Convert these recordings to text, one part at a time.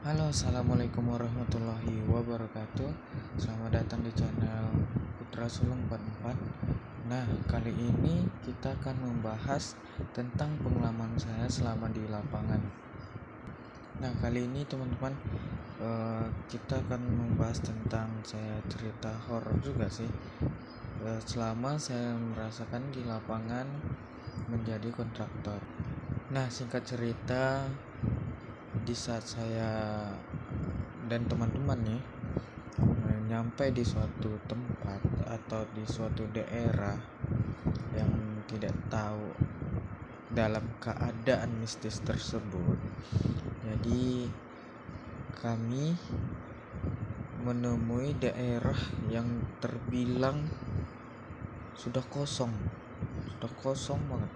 Halo, assalamualaikum warahmatullahi wabarakatuh. Selamat datang di channel Putra Sulung 44. Nah, kali ini kita akan membahas tentang pengalaman saya selama di lapangan. Nah, kali ini teman-teman, kita akan membahas tentang saya cerita horor juga sih. Selama saya merasakan di lapangan menjadi kontraktor. Nah, singkat cerita, di saat saya dan teman-teman nih nyampe di suatu tempat atau di suatu daerah yang tidak tahu dalam keadaan mistis tersebut, jadi kami menemui daerah yang terbilang sudah kosong banget.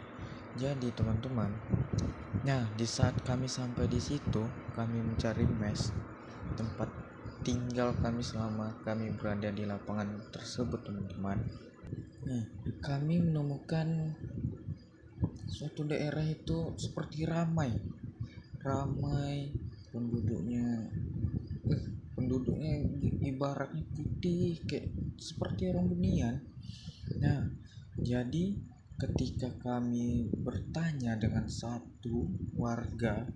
Jadi teman-teman, nah di saat kami sampai di situ, kami mencari mes tempat tinggal kami selama kami berada di lapangan tersebut teman-teman. Nah, kami menemukan suatu daerah itu seperti ramai penduduknya penduduknya ibaratnya putih kayak seperti orang dunia. Nah, jadi ketika kami bertanya dengan satu warga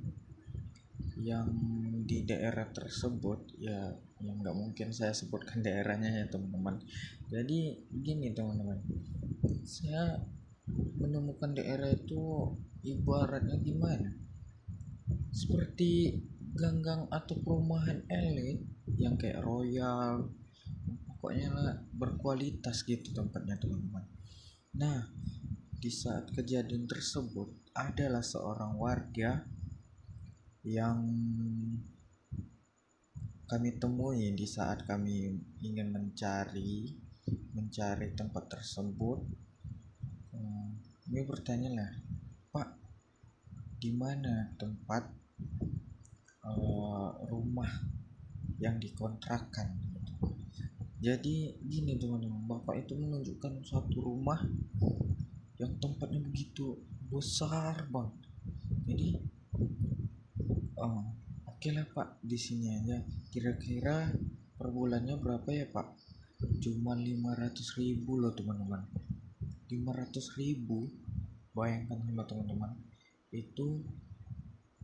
yang di daerah tersebut, ya yang nggak mungkin saya sebutkan daerahnya ya teman-teman. Jadi gini teman-teman, saya menemukan daerah itu ibaratnya gimana, seperti ganggang atau perumahan elit yang kayak royal, pokoknya lah berkualitas gitu tempatnya teman-teman. Nah, di saat kejadian tersebut adalah seorang warga yang kami temui di saat kami ingin mencari tempat tersebut. Kami bertanya lah, Pak, di mana tempat rumah yang dikontrakkan? Jadi gini teman-teman, bapak itu menunjukkan suatu rumah yang tempatnya begitu besar banget. Jadi oke lah Pak, di sini aja. Kira-kira per bulannya berapa ya Pak? Cuma 500.000 loh teman-teman. 500.000, bayangkan sama teman-teman, itu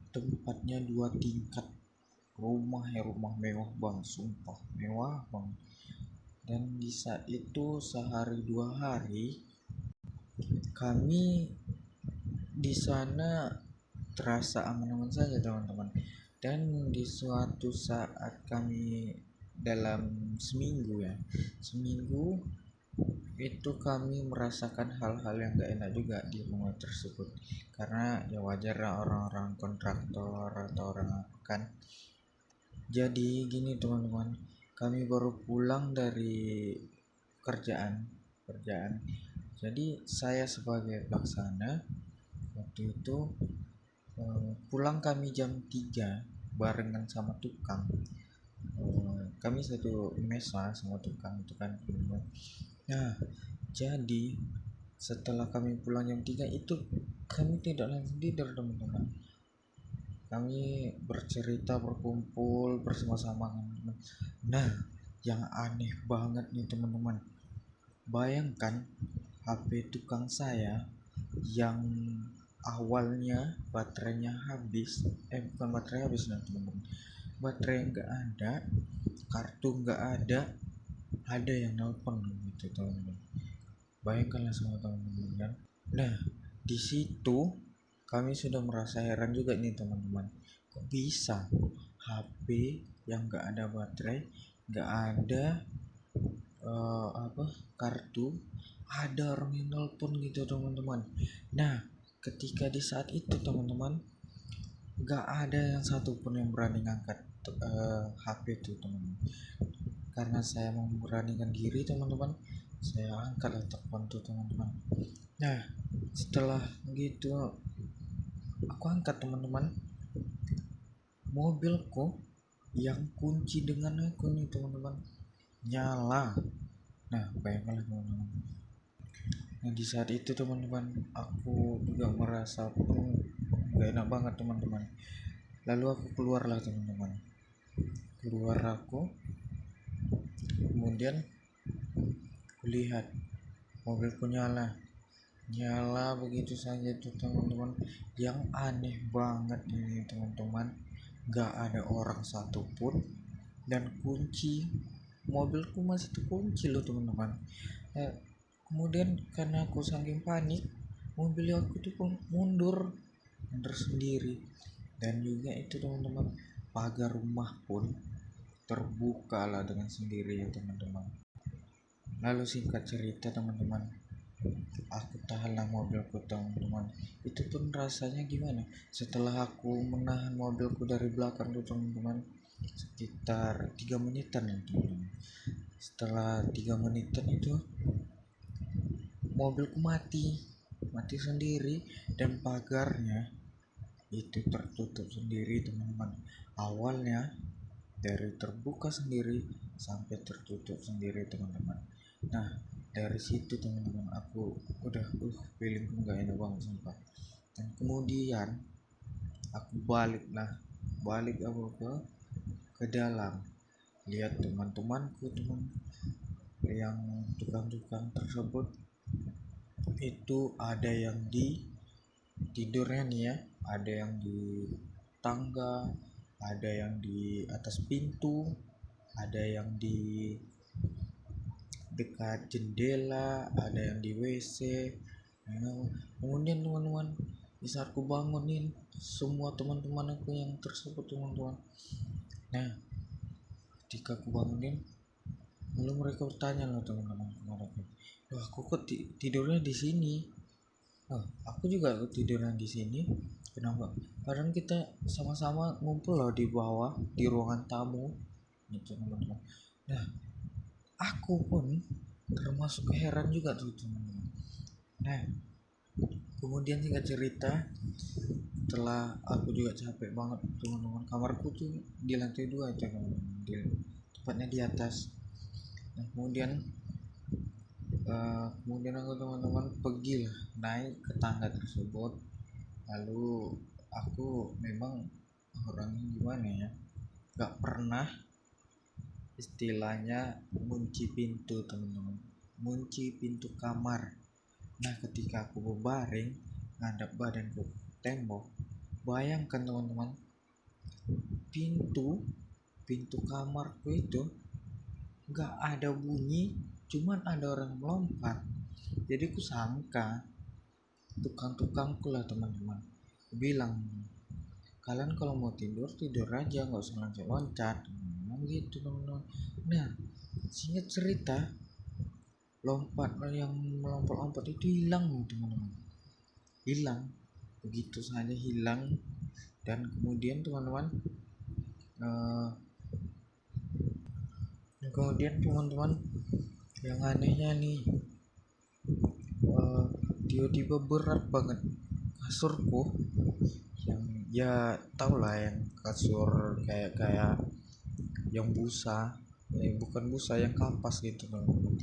tempatnya 2 tingkat, rumah mewah bang, sumpah mewah bang. Dan di saat itu sehari 2 hari kami di sana terasa aman-aman saja teman-teman. Dan di suatu saat kami dalam seminggu itu kami merasakan hal-hal yang gak enak juga di rumah tersebut, karena ya wajar lah orang-orang kontraktor atau orang apa kan. Jadi gini teman-teman, kami baru pulang dari kerjaan. Jadi saya sebagai pelaksana waktu itu pulang kami jam 3 barengan sama tukang. Kami satu mes lah sama tukang itu kan. Nah, jadi setelah kami pulang jam 3 itu kami tidak langsung tidur teman-teman. Kami bercerita, berkumpul bersama-sama. Nah, yang aneh banget nih teman-teman, bayangkan HP tukang saya yang awalnya baterainya habis, bukan baterai habis nah teman-teman, baterai nggak ada, kartu nggak ada yang nelpon gitu teman-teman. Bayangkanlah sama teman-teman kan. Nah, di situ kami sudah merasa heran juga nih teman-teman, kok bisa HP yang nggak ada baterai, nggak ada kartu, ada orang yang nelpon gitu teman-teman. Nah, ketika di saat itu teman-teman, nggak ada yang satupun yang berani ngangkat HP itu teman-teman. Karena saya memberanikan diri teman-teman, saya angkat telepon tuh teman-teman. Nah, setelah gitu aku angkat teman-teman, mobilku yang kunci dengan aku nih teman-teman nyala. Nah, bayangkanlah teman-teman. Nah, di saat itu teman-teman, aku juga merasa gak enak banget teman-teman. Lalu aku keluarlah teman-teman. Keluar aku, kemudian kulihat mobilku nyala begitu saja tuh teman-teman. Yang aneh banget ini teman-teman, gak ada orang satupun, dan kunci mobilku masih terkunci loh teman-teman. Kemudian karena aku saking panik, mobil aku tuh pun mundur sendiri. Dan juga itu teman-teman, pagar rumah pun terbuka lah dengan sendiri ya teman-teman. Lalu singkat cerita teman-teman, aku tahanlah mobilku teman-teman. Itu pun rasanya gimana setelah aku menahan mobilku dari belakang tuh teman-teman, sekitar 3 menitan ya teman-teman. Setelah 3 menitan itu mobilku mati sendiri, dan pagarnya itu tertutup sendiri teman-teman. Awalnya dari terbuka sendiri sampai tertutup sendiri teman-teman. Nah dari situ teman-teman aku udah feelingku nggak enak banget sumpah. Dan kemudian aku balik aku ke dalam, lihat teman-temanku yang tukang-tukang tersebut itu ada yang di tidurnya nih ya, ada yang di tangga, ada yang di atas pintu, ada yang di dekat jendela, ada yang di WC. Kemudian teman-teman, bisa aku bangunin semua teman-teman aku yang tersebut teman-teman. Nah ketika aku bangunin, lalu mereka bertanya loh teman-teman kepadaku, loh aku kok tidurnya di sini. Oh, aku juga tidurnya di sini. Kenapa? Padahal kita sama-sama ngumpul loh di bawah di ruangan tamu, gitu teman-teman. Nah, aku pun termasuk heran juga tuh teman-teman. Nah, kemudian singkat cerita, setelah aku juga capek banget teman-teman, kamarku tuh di lantai 2 itu teman-teman, tepatnya di atas. Nah, kemudian aku teman-teman pergi lah naik ke tangga tersebut. Lalu aku memang orangnya gimana ya, gak pernah istilahnya kunci pintu teman-teman, kunci pintu kamar. Nah ketika aku berbaring ngadap badanku ke tembok, bayangkan teman-teman, pintu kamarku itu gak ada bunyi, cuman ada orang melompat. Jadi ku sangka tukang-tukangku lah teman-teman. Aku bilang, kalian kalau mau tidur aja, nggak usah loncat-loncat, gitu teman-teman. Nah singkat cerita, yang melompat-lompat itu hilang teman-teman, hilang begitu saja hilang. Dan kemudian teman-teman, yang anehnya nih, tiba-tiba berat banget kasurku, yang ya tau lah, yang kasur kayak yang busa, bukan busa, yang kapas gitu teman-teman.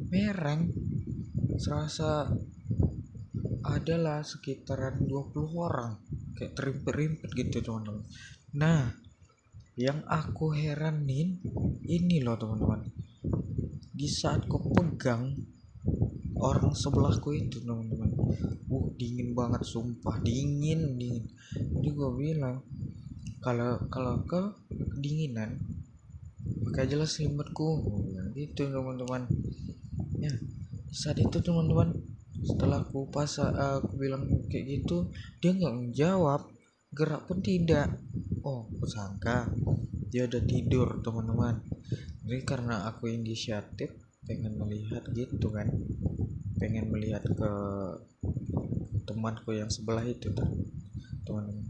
Mereng, serasa adalah sekitaran 20 orang kayak terimpit-rimpit gitu teman-teman. Nah yang aku heranin ini loh teman-teman, di saat ku pegang orang sebelahku itu teman-teman, dingin banget sumpah, dingin. Jadi gue bilang, kalau ke kedinginan pakai aja lah selimutku, gitu teman-teman. Ya saat itu teman-teman, setelah aku bilang kayak gitu, dia nggak menjawab, gerak pun tidak. Oh aku sangka dia udah tidur teman-teman. Jadi karena aku inisiatif pengen melihat gitu kan, pengen melihat ke temanku yang sebelah itu teman-teman.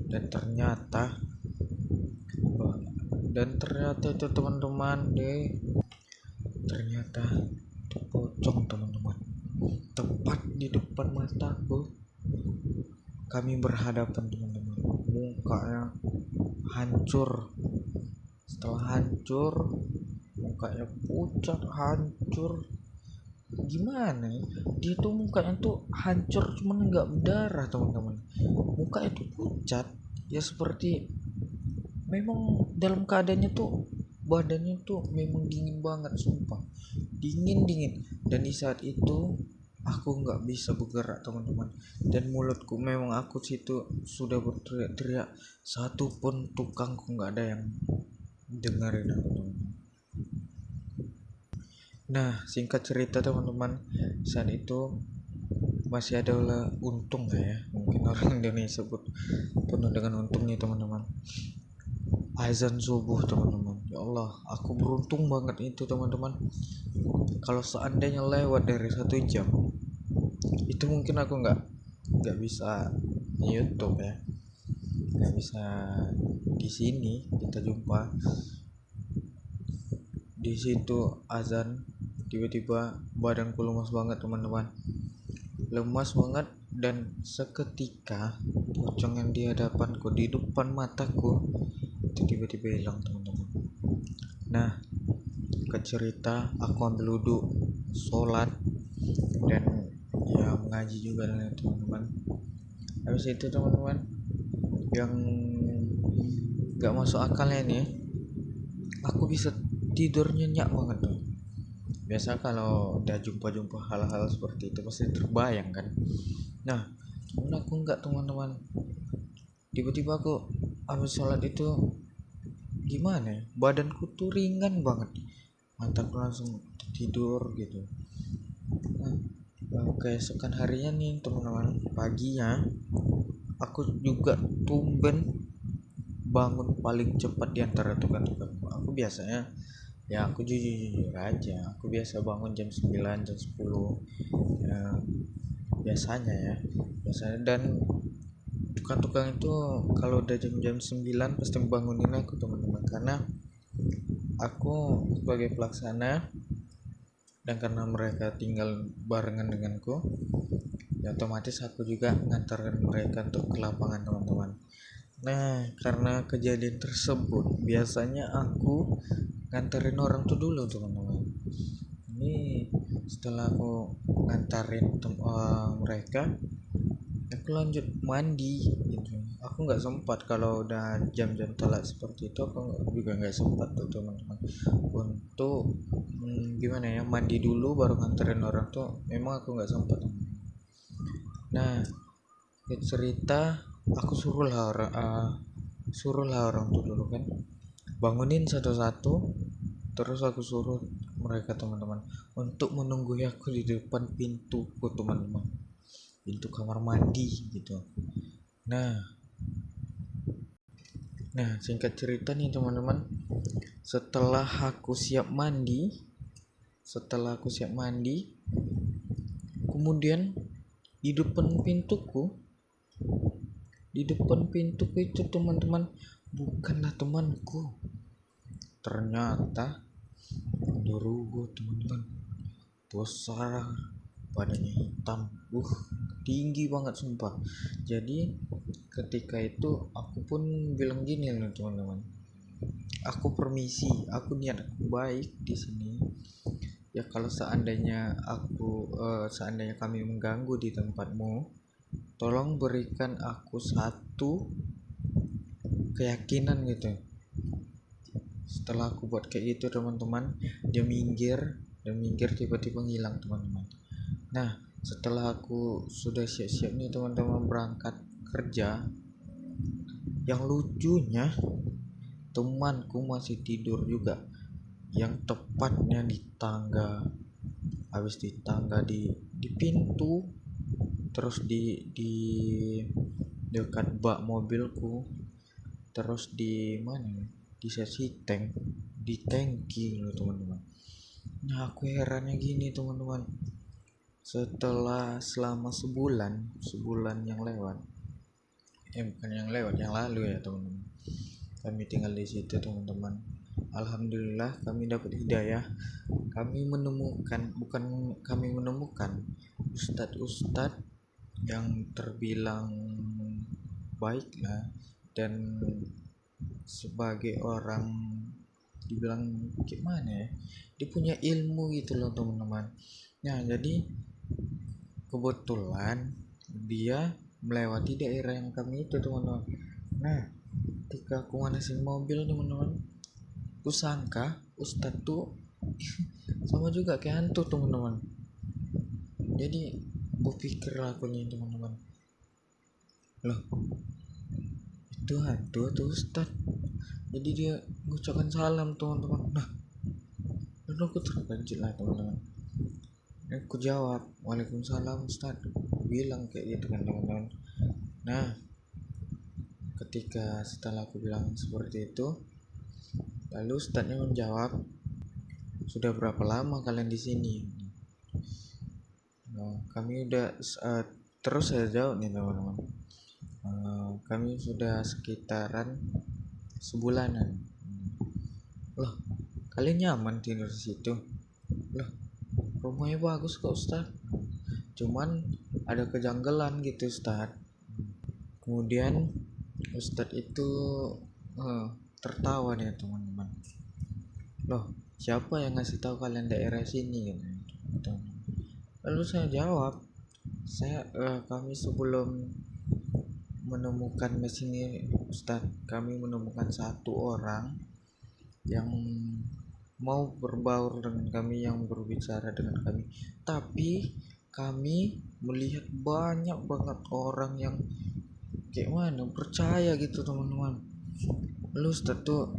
Dan ternyata itu teman-teman ternyata itu pocong teman-teman, tepat di depan mataku. Kami berhadapan teman-teman, mukanya hancur. Setelah hancur, mukanya pucat, hancur. Gimana ya, dia tuh mukanya tuh hancur cuman nggak berdarah teman-teman, mukanya tuh pucat ya, seperti memang dalam keadaannya tuh badannya tuh memang dingin banget, sumpah dingin dingin. Dan di saat itu aku nggak bisa bergerak teman-teman, dan mulutku memang aku situ sudah berteriak-teriak, satu pun tukangku nggak ada yang dengerin aku teman-teman. Nah singkat cerita teman-teman, saat itu masih ada untung lah ya, mungkin orang Indonesia sebut penuh dengan untungnya teman-teman, azan subuh teman-teman. Ya Allah, aku beruntung banget itu teman-teman. Kalau seandainya lewat dari 1 jam itu mungkin aku nggak bisa YouTube ya, nggak bisa di sini kita jumpa. Di situ azan, tiba-tiba badanku lemas banget teman-teman, lemas banget. Dan seketika pocong yang di hadapanku, di depan mataku, itu tiba-tiba hilang teman-teman. Nah ke cerita, aku ambil wudhu, sholat, dan ya mengaji juga dengan teman-teman. Habis itu teman-teman, yang gak masuk akalnya nih, aku bisa tidur nyenyak banget tuh. Biasa kalau udah jumpa hal-hal seperti itu pasti terbayang kan. Nah cuman aku enggak teman-teman, tiba-tiba aku habis sholat itu gimana ya, badanku tuh ringan banget, mataku langsung tidur gitu. Nah keesokan harinya nih teman-teman, paginya aku juga tumben bangun paling cepat di antara tukang-tukang. Aku biasanya ya aku jujur aja, aku biasa bangun jam 9 jam 10 ya, biasanya. Dan tukang-tukang itu kalau udah jam-jam 9 pasti bangunin aku teman-teman, karena aku sebagai pelaksana dan karena mereka tinggal barengan denganku, ya otomatis aku juga ngantarkan mereka untuk ke lapangan teman-teman. Nah karena kejadian tersebut biasanya aku nganterin orang tuh dulu teman-teman. Ini setelah aku ngantarin mereka, aku lanjut mandi gitu. Aku nggak sempat, kalau udah jam-jam telat seperti itu aku juga nggak sempat tuh teman-teman untuk gimana ya, mandi dulu baru nganterin orang tuh, memang aku nggak sempat. Nah cerita, aku suruh lah orang tuh dulu kan, bangunin satu-satu, terus aku suruh mereka teman-teman untuk menunggu aku di depan pintuku teman-teman, pintu kamar mandi gitu. Nah singkat cerita nih teman-teman, setelah aku siap mandi, kemudian di depan pintuku itu teman-teman, bukanlah temanku, ternyata Dorugo teman-teman, besar, badannya hitam, tinggi banget sumpah. Jadi ketika itu aku pun bilang gini loh teman-teman, aku permisi, aku niat aku baik di sini ya, kalau seandainya kami mengganggu di tempatmu, tolong berikan aku satu keyakinan gitu. Setelah aku buat kayak gitu teman-teman, dia minggir tiba-tiba ngilang teman-teman. Nah setelah aku sudah siap-siap nih teman-teman berangkat kerja, yang lucunya temanku masih tidur juga, yang tepatnya di tangga. Habis di tangga, di pintu, terus di dekat bak mobilku, terus di mana, di sesi tank, di tangki loh teman-teman. Nah aku herannya gini teman-teman, selama sebulan yang lewat, bukan yang lewat, yang lalu ya teman-teman, kami tinggal di situ teman-teman. Alhamdulillah kami dapat hidayah, kami menemukan ustadz-ustadz yang terbilang baik lah, dan sebagai orang dibilang gimana ya, dia punya ilmu gitu loh teman-teman. Nah jadi kebetulan dia melewati daerah yang kami itu teman-teman. Nah ketika aku manasin mobil teman-teman, aku sangka Ustadz tuh sama juga kayak hantu teman-teman. Jadi aku pikir lah aku nih teman-teman, loh itu hantu atau Ustadz? Jadi dia mengucapkan salam teman-teman. Nah lalu aku terkejut lah teman-teman. Aku jawab, Waalaikumsalam Ustadz. Aku bilang kayak gitu kan teman-teman. Nah ketika setelah aku bilang seperti itu, lalu Ustadznya menjawab, sudah berapa lama kalian di sini? Nah, kami udah terus saya jawab nih teman-teman. Kami sudah sekitaran sebulanan. Loh, kalian nyaman tidur di situ? Loh, rumahnya bagus kok Ustaz. Cuman ada kejanggalan gitu Ustaz. Kemudian Ustadz itu tertawa nih teman-teman. Loh, siapa yang ngasih tahu kalian daerah sini? Gitu. Lalu saya jawab, kami sebelum menemukan mes ini Ustadz, kami menemukan satu orang yang mau berbaur dengan kami, yang berbicara dengan kami, tapi kami melihat banyak banget orang yang kayak mana percaya gitu teman-teman. Lalu Ustadz tuh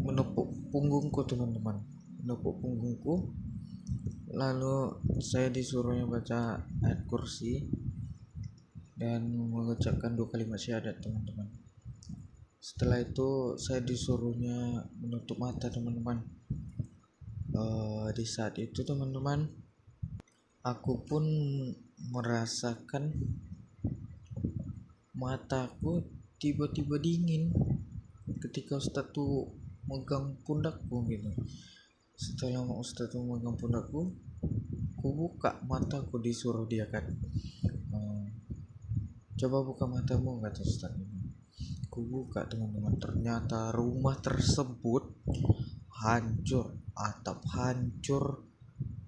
menepuk punggungku teman-teman, menepuk punggungku. Lalu saya disuruhnya baca ayat kursi dan mengucapkan 2 kalimat syahadat teman-teman. Setelah itu saya disuruhnya menutup mata teman-teman. Di saat itu teman-teman, aku pun merasakan mataku tiba-tiba dingin ketika Ustadz tuh megang pundakku gitu. Setelah Ustadz tuh megang pundakku, aku buka mataku, disuruh dia kan, coba buka matamu kata Ustadz. Aku buka teman-teman, ternyata rumah tersebut hancur, atap hancur,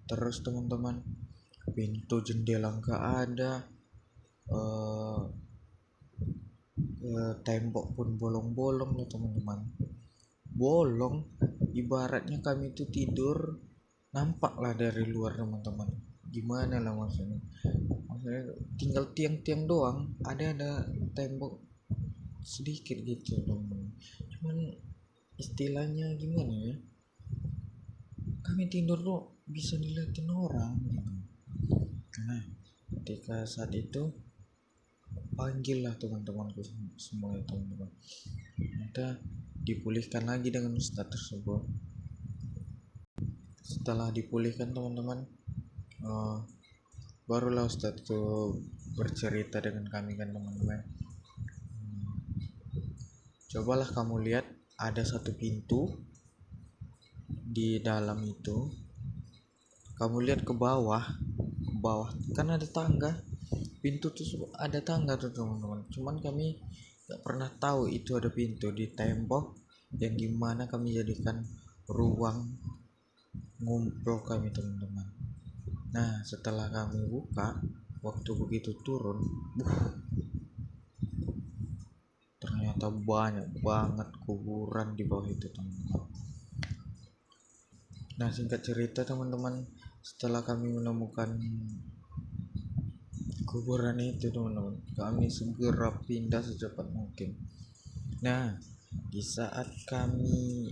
terus teman-teman pintu jendela nggak ada, tembok pun bolong-bolong loh teman-teman. Bolong, ibaratnya kami itu tidur nampak lah dari luar teman-teman. Gimana lah maksudnya tinggal tiang-tiang doang, ada tembok sedikit gitu teman-teman. Cuman istilahnya gimana ya, kami tidur tuh bisa dilihatin orang gitu. Nah ketika saat itu panggil lah teman-temanku semua ya teman-teman. Kita dipulihkan lagi dengan Ustadz tersebut. Setelah dipulihkan teman-teman, barulah Ustadz itu bercerita dengan kami kan teman-teman. Cobalah kamu lihat, ada satu pintu di dalam itu. Kamu lihat ke bawah kan ada tangga. Pintu tuh ada tangga tuh teman-teman. Cuman kami gak pernah tahu itu ada pintu di tembok yang dimana kami jadikan ruang ngumpul kami teman-teman. Nah setelah kami buka, waktu begitu turun, ternyata banyak banget kuburan di bawah itu teman-teman. Nah singkat cerita teman-teman, setelah kami menemukan kuburan itu teman-teman, kami segera pindah secepat mungkin. Nah di saat kami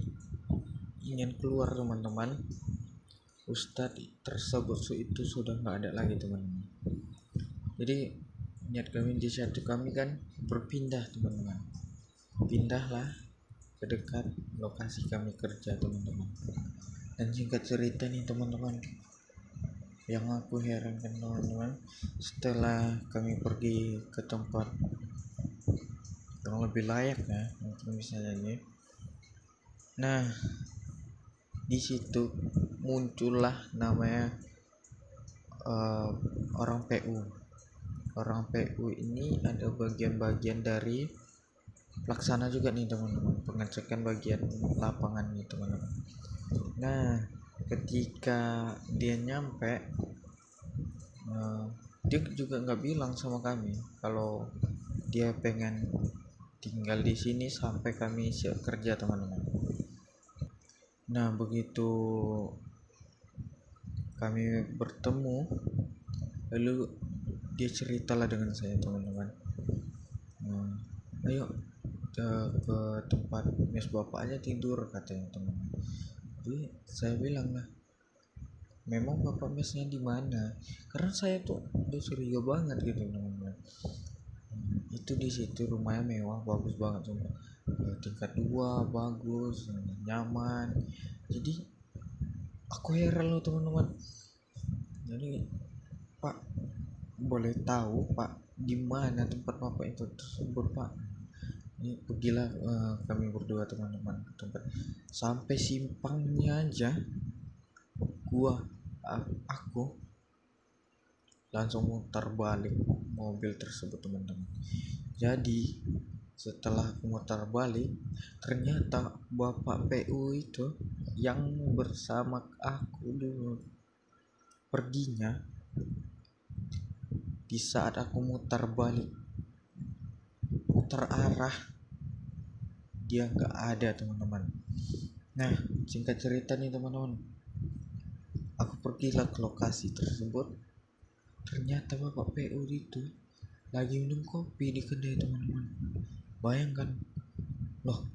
ingin keluar teman-teman, Ustadz tersebut itu sudah nggak ada lagi teman-teman. Jadi niat kami di satu kami kan berpindah teman-teman, pindahlah ke dekat lokasi kami kerja teman-teman. Dan singkat cerita nih teman-teman, yang aku herankan teman-teman, setelah kami pergi ke tempat yang lebih layak ya mungkin bisa jadi, nah di situ muncullah namanya orang PU ini. Ada bagian-bagian dari pelaksana juga nih teman-teman, pengecekan bagian lapangan nih teman-teman. Nah ketika dia nyampe, dia juga nggak bilang sama kami kalau dia pengen tinggal di sini sampai kami siap kerja teman-teman. Nah begitu kami bertemu, lalu dia ceritalah dengan saya teman-teman. Ayo ke tempat mes bapak aja tidur katanya teman-teman. Jadi saya bilang lah, memang bapak mesnya di mana? Karena saya tuh udah curiga banget gitu teman-teman. Itu di situ rumahnya mewah, bagus banget sumpah. Tingkat 2 bagus, nyaman. Jadi aku heran loh teman-teman. Jadi Pak, boleh tahu Pak di mana tempat bapak itu tersebut Pak? Ini pergilah kami berdua teman-teman ke tempat, sampai simpangnya aja aku langsung mutar balik mobil tersebut teman-teman. Jadi setelah aku mutar balik, ternyata bapak PU itu yang bersama aku dulu perginya, di saat aku mutar balik, mutar arah, dia nggak ada teman-teman. Nah singkat cerita nih teman-teman, aku pergilah ke lokasi tersebut. Ternyata bapak PU itu lagi minum kopi di kedai teman-teman. Bayangkan, loh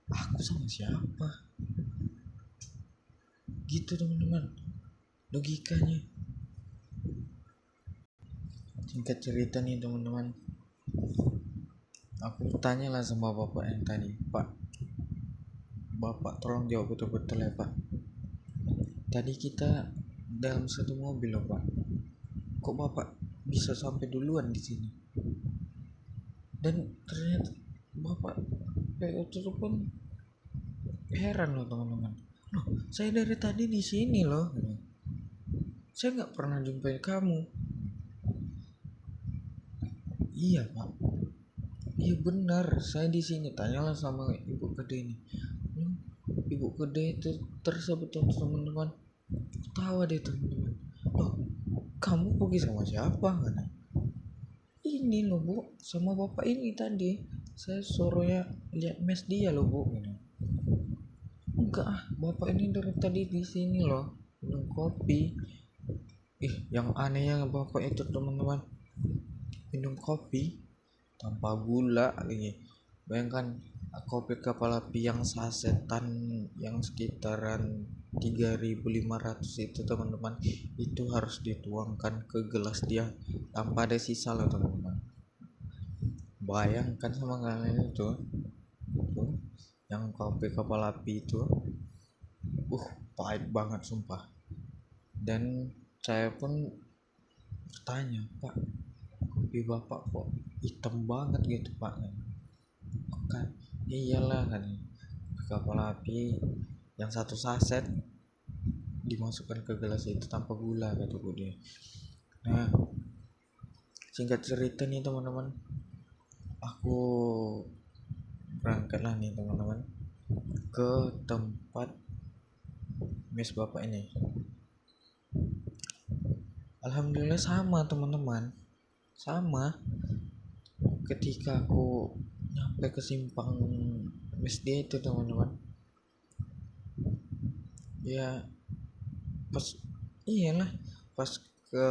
aku sama siapa? Gitu teman-teman logikanya. Singkat cerita nih teman-teman, aku tanyalah sama bapak yang tadi, Pak, bapak tolong jawab betul-betul ya Pak, tadi kita dalam satu mobil loh Pak, kok bapak bisa sampai duluan di sini? Dan ternyata bapak PO itu pun heran loh teman-teman, loh saya dari tadi di sini loh, saya nggak pernah jumpai kamu. Iya Pak, iya benar, saya di sini. Tanyalah sama ibu kedai ini. Ibu kedai itu tersebut teman-teman, tawa deh teman-teman. Loh, kamu pergi sama siapa? Kan? Ini loh bu, sama bapak ini tadi. Saya suruhnya lihat mes dia loh bu. Enggak ah, bapak ini dari tadi di sini loh, minum kopi. Yang anehnya bapak itu teman-teman, minum kopi tanpa gula lagi. Bayangkan kopi kapal api yang sasetan yang sekitaran 3.500 itu teman-teman, itu harus dituangkan ke gelas dia tanpa ada sisa loh teman-teman. Bayangkan sama kalian itu yang kopi kapal api itu pahit banget sumpah. Dan saya pun bertanya, Pak, kopi bapak kok hitam banget gitu Pak? Kan iyalah kan, kapal api yang satu saset dimasukkan ke gelas itu tanpa gula kata dia. Nah singkat cerita nih teman-teman, aku berangkatlah nih teman-teman ke tempat mes bapak ini. Alhamdulillah sama teman-teman, sama. Ketika aku nyampe ke simpang mes dia itu teman-teman, ya pas ke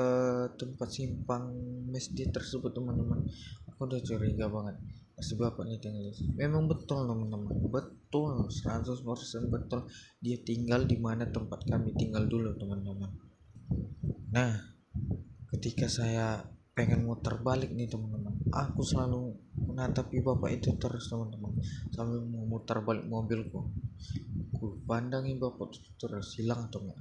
tempat simpang masjid tersebut teman-teman, aku udah curiga banget pasti bapak ini tinggal di sini. Memang betul teman-teman, betul 100% betul, dia tinggal di mana tempat kami tinggal dulu teman-teman. Nah ketika saya pengen muter balik nih teman-teman, aku selalu menatapi bapak itu terus teman-teman, sambil memutar balik mobilku. Ku pandangi bapak itu terus, hilang atau enggak.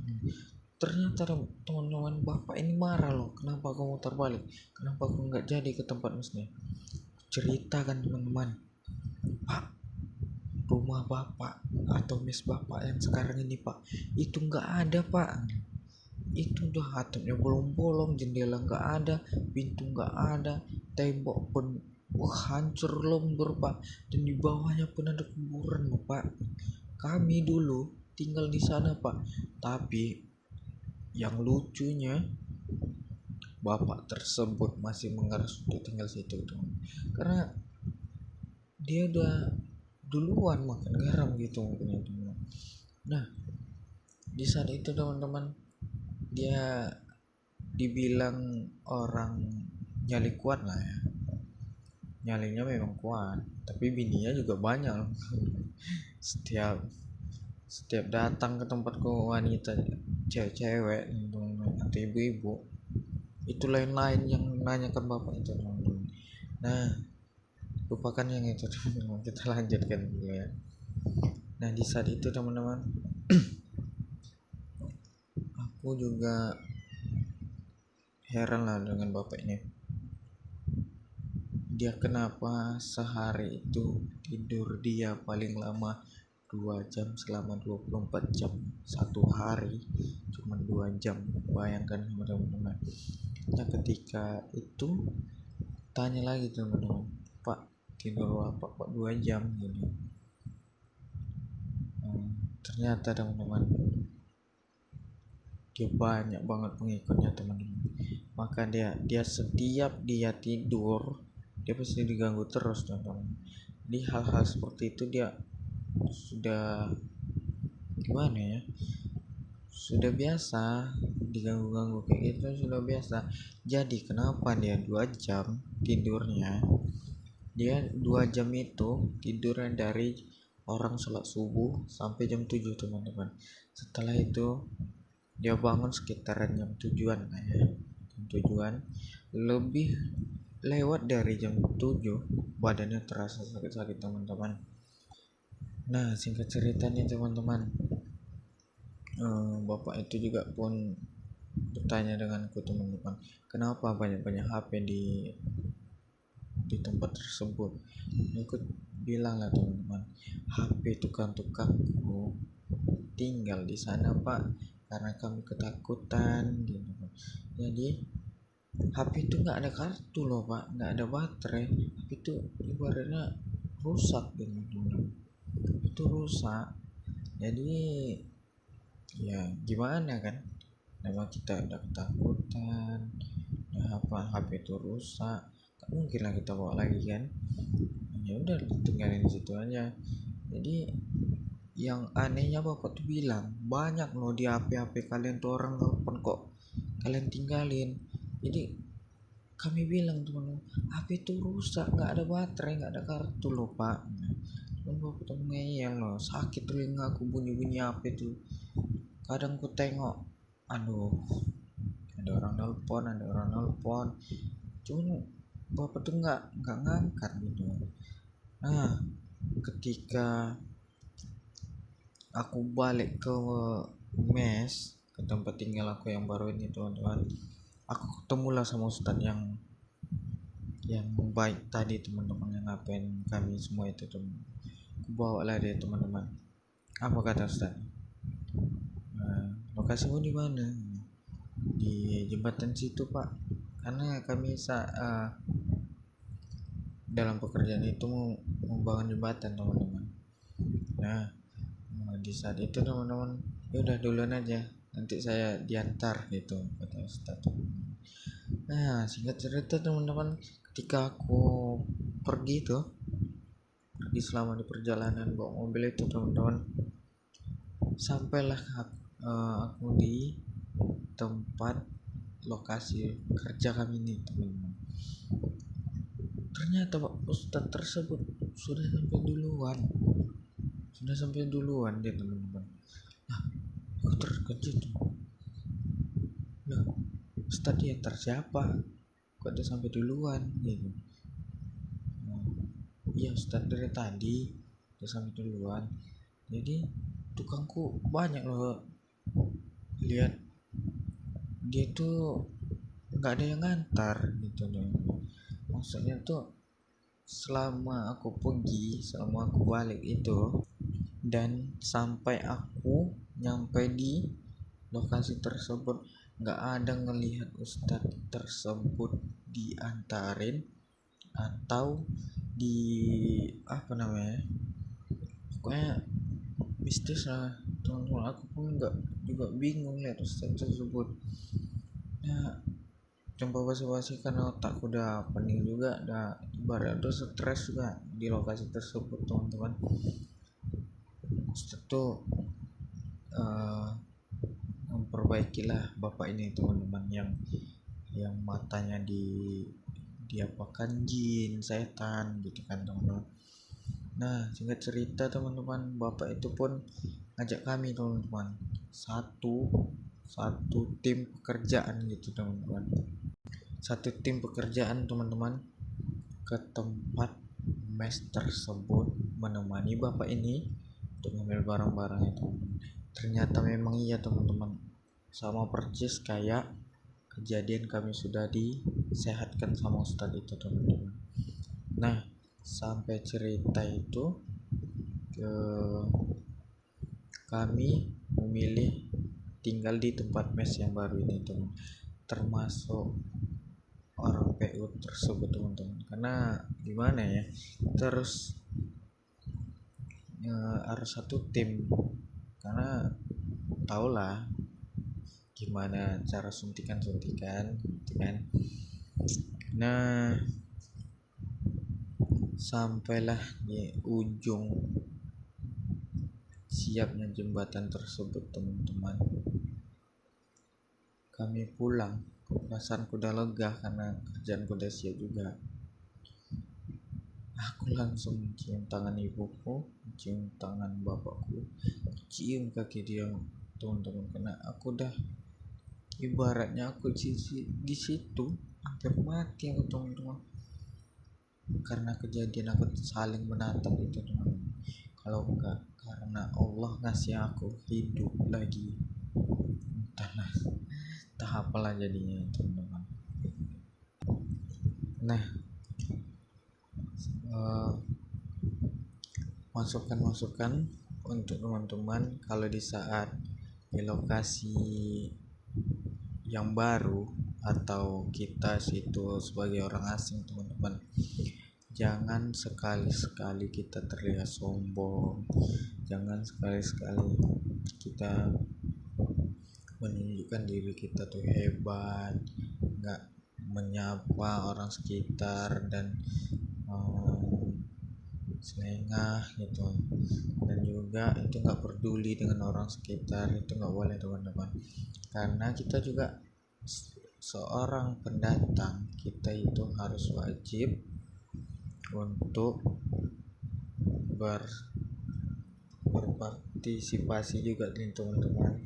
Ternyata teman-teman, bapak ini marah loh, kenapa aku muter balik, kenapa aku nggak jadi ke tempat mesnya. Ceritakan teman-teman, Pak, rumah bapak atau mes bapak yang sekarang ini Pak, itu nggak ada Pak. Itu udah atapnya bolong-bolong, jendela nggak ada, pintu nggak ada, tembok pun hancur lembur Pak, dan di bawahnya pun ada kuburan Pak. Kami dulu tinggal di sana Pak, tapi yang lucunya bapak tersebut masih mengeras untuk tinggal situ tuh. Karena dia udah duluan makan garam gitu mungkin ya teman. Nah di saat itu teman-teman, dia dibilang orang nyali kuat lah ya, nyalinya memang kuat, tapi bininya juga banyak loh. setiap setiap datang ke tempatku wanita, cewek-cewek atau ibu-ibu, itu lain-lain yang nanyakan bapak itu teman-teman. Nah lupakan yang itu teman-teman, kita lanjutkan dulu ya. Nah di saat itu teman-teman, aku juga heran lah dengan bapak ini. Dia kenapa sehari itu tidur dia paling lama 2 jam selama 24 jam. Satu hari cuma 2 jam. Bayangkan teman-teman. Nah ketika itu tanya lagi teman-teman, Pak tidur apa kok 2 jam gini. Ternyata teman-teman, dia banyak banget pengikutnya teman-teman. Maka dia setiap dia tidur dia pasti diganggu terus teman-teman. Di hal-hal seperti itu dia sudah gimana ya, sudah biasa diganggu-ganggu kayak gitu, sudah biasa. Jadi kenapa dia 2 jam tidurnya, dia 2 jam itu tidurnya dari orang sholat subuh sampai jam 7 teman-teman. Setelah itu dia bangun sekitaran jam 7-an lah ya, jam 7-an lebih, lewat dari jam 7 badannya terasa sakit-sakit teman-teman. Nah singkat ceritanya teman-teman, bapak itu juga pun bertanya denganku teman-teman, kenapa banyak-banyak HP di tempat tersebut. Aku bilang lah teman-teman, HP tukang-tukangku tinggal di sana pak, karena kami ketakutan gitu. Jadi HP itu nggak ada kartu loh pak, nggak ada baterai. HP itu ibaratnya rusak gitu teman-teman, itu rusak. Jadi ya gimana kan, nama kita udah ketakutan, udah apa HP itu rusak, gak mungkin lah kita bawa lagi kan. Ya udah tinggalin di situ aja. Jadi yang anehnya bapak tuh bilang, banyak loh di HP kalian tuh orang telepon kok kalian tinggalin. Jadi kami bilang teman-teman, HP itu rusak, nggak ada baterai, nggak ada kartu loh pak. Cuman bapak tuh ngeyel loh, sakit telinga aku bunyi-bunyi HP tuh. Kadang ku tengok, aduh ada orang nelpon, cuman bapak tuh nggak ngangkat gitu. Nah ketika aku balik ke mes, ke tempat tinggal aku yang baru ini teman-teman, aku ketemulah sama ustadz yang baik tadi teman-teman, yang ngapain kami semua itu teman. Aku bawa lah dia teman-teman. Apa kata ustadz? Lokasimu di mana? Di jembatan situ pak, karena kami dalam pekerjaan itu mau membangun jembatan teman-teman. Nah di saat itu teman-teman, ya udah duluan aja, nanti saya diantar gitu kata ustadz. Nah singkat cerita teman-teman, ketika aku pergi selama di perjalanan bawa mobil itu teman-teman, sampailah aku di tempat lokasi kerja kami ini teman-teman. Ternyata Pak Ustadz tersebut sudah sampai duluan dia teman-teman. Nah aku terkejut tuh, nah Ustadz diantar siapa kok dia sampai duluan gitu. Iya Ustadz dari tadi dia sampai duluan. Jadi tukangku banyak loh, lihat dia tuh nggak ada yang ngantar gitu loh. Maksudnya tuh selama aku balik itu dan sampai aku nyampe di lokasi tersebut, nggak ada ngelihat ustadz tersebut diantarin atau di apa namanya, pokoknya mistis lah teman-teman. Aku pun nggak juga bingung lihat ustadz tersebut. Nah jumpa basa-basi karena otakku udah pening juga, udah ibarat udah stres juga di lokasi tersebut teman-teman. Setelah itu memperbaikilah bapak ini teman-teman, yang matanya diapakan jin setan gitu kan teman-teman. Nah singkat cerita teman-teman, bapak itu pun ngajak kami teman-teman satu tim pekerjaan gitu teman-teman, teman-teman, ke tempat mes tersebut menemani bapak ini untuk ngambil barang-barang itu. Ternyata memang iya teman-teman, sama persis kayak kejadian kami sudah disehatkan sama ustadz itu teman-teman. Nah sampai cerita itu kami memilih tinggal di tempat mes yang baru ini teman, termasuk orang PU tersebut teman-teman. Karena gimana ya, terus harus satu tim, karena tahulah gimana cara suntikan gitu kan. Nah sampailah di ujung siapnya jembatan tersebut teman-teman, kami pulang. Perasaanku udah lega karena kerjaanku udah siap juga. Aku langsung cium tangan ibuku, cium tangan bapakku, cium kaki dia teman-teman, karena aku udah ibaratnya aku di situ hampir mati aku teman-teman, karena kejadian aku saling menatap itu teman-teman. Kalau enggak karena Allah ngasih aku hidup lagi, entah apalah jadinya teman-teman. Nah masukan untuk teman-teman, kalau di saat di lokasi yang baru atau kita situ sebagai orang asing teman-teman, jangan sekali-sekali kita terlihat sombong, jangan sekali-sekali kita menunjukkan diri kita tuh hebat, nggak menyapa orang sekitar dan selengah gitu, dan juga itu nggak peduli dengan orang sekitar, itu nggak boleh teman-teman. Karena kita juga seorang pendatang, kita itu harus wajib untuk berpartisipasi juga nih teman-teman.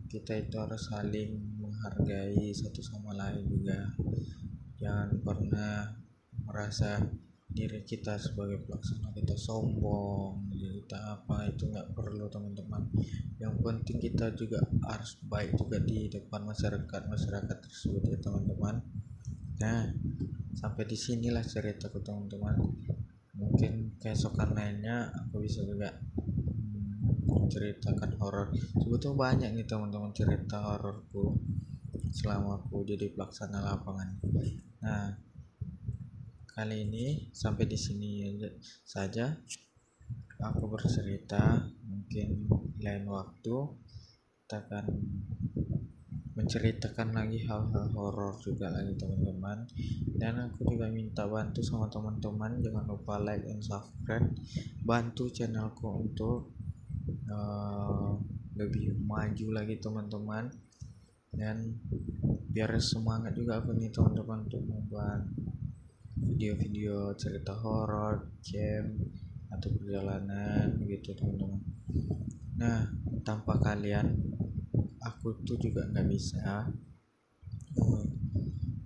Kita itu harus saling menghargai satu sama lain juga. Jangan pernah merasa diri kita sebagai pelaksana kita sombong, kita apa, itu nggak perlu teman-teman. Yang penting kita juga harus baik juga di depan masyarakat tersebut ya teman-teman. Nah sampai di sinilah ceritaku teman-teman. Mungkin keesokan lainnya aku bisa juga menceritakan horor. Sebetulnya banyak nih teman-teman cerita hororku selama aku jadi pelaksana lapangan. Nah kali ini sampai di sini saja aku bercerita. Mungkin lain waktu kita akan menceritakan lagi hal-hal horor juga lagi teman-teman. Dan aku juga minta bantu sama teman-teman, jangan lupa like and subscribe, bantu channelku untuk lebih maju lagi teman-teman, dan biar semangat juga aku nih teman-teman untuk membuat video-video cerita horor, game atau perjalanan gitu teman-teman. Nah tanpa kalian aku tuh juga nggak bisa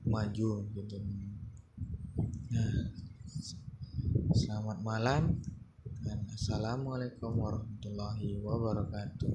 maju gitu. Nah selamat malam dan assalamualaikum warahmatullahi wabarakatuh.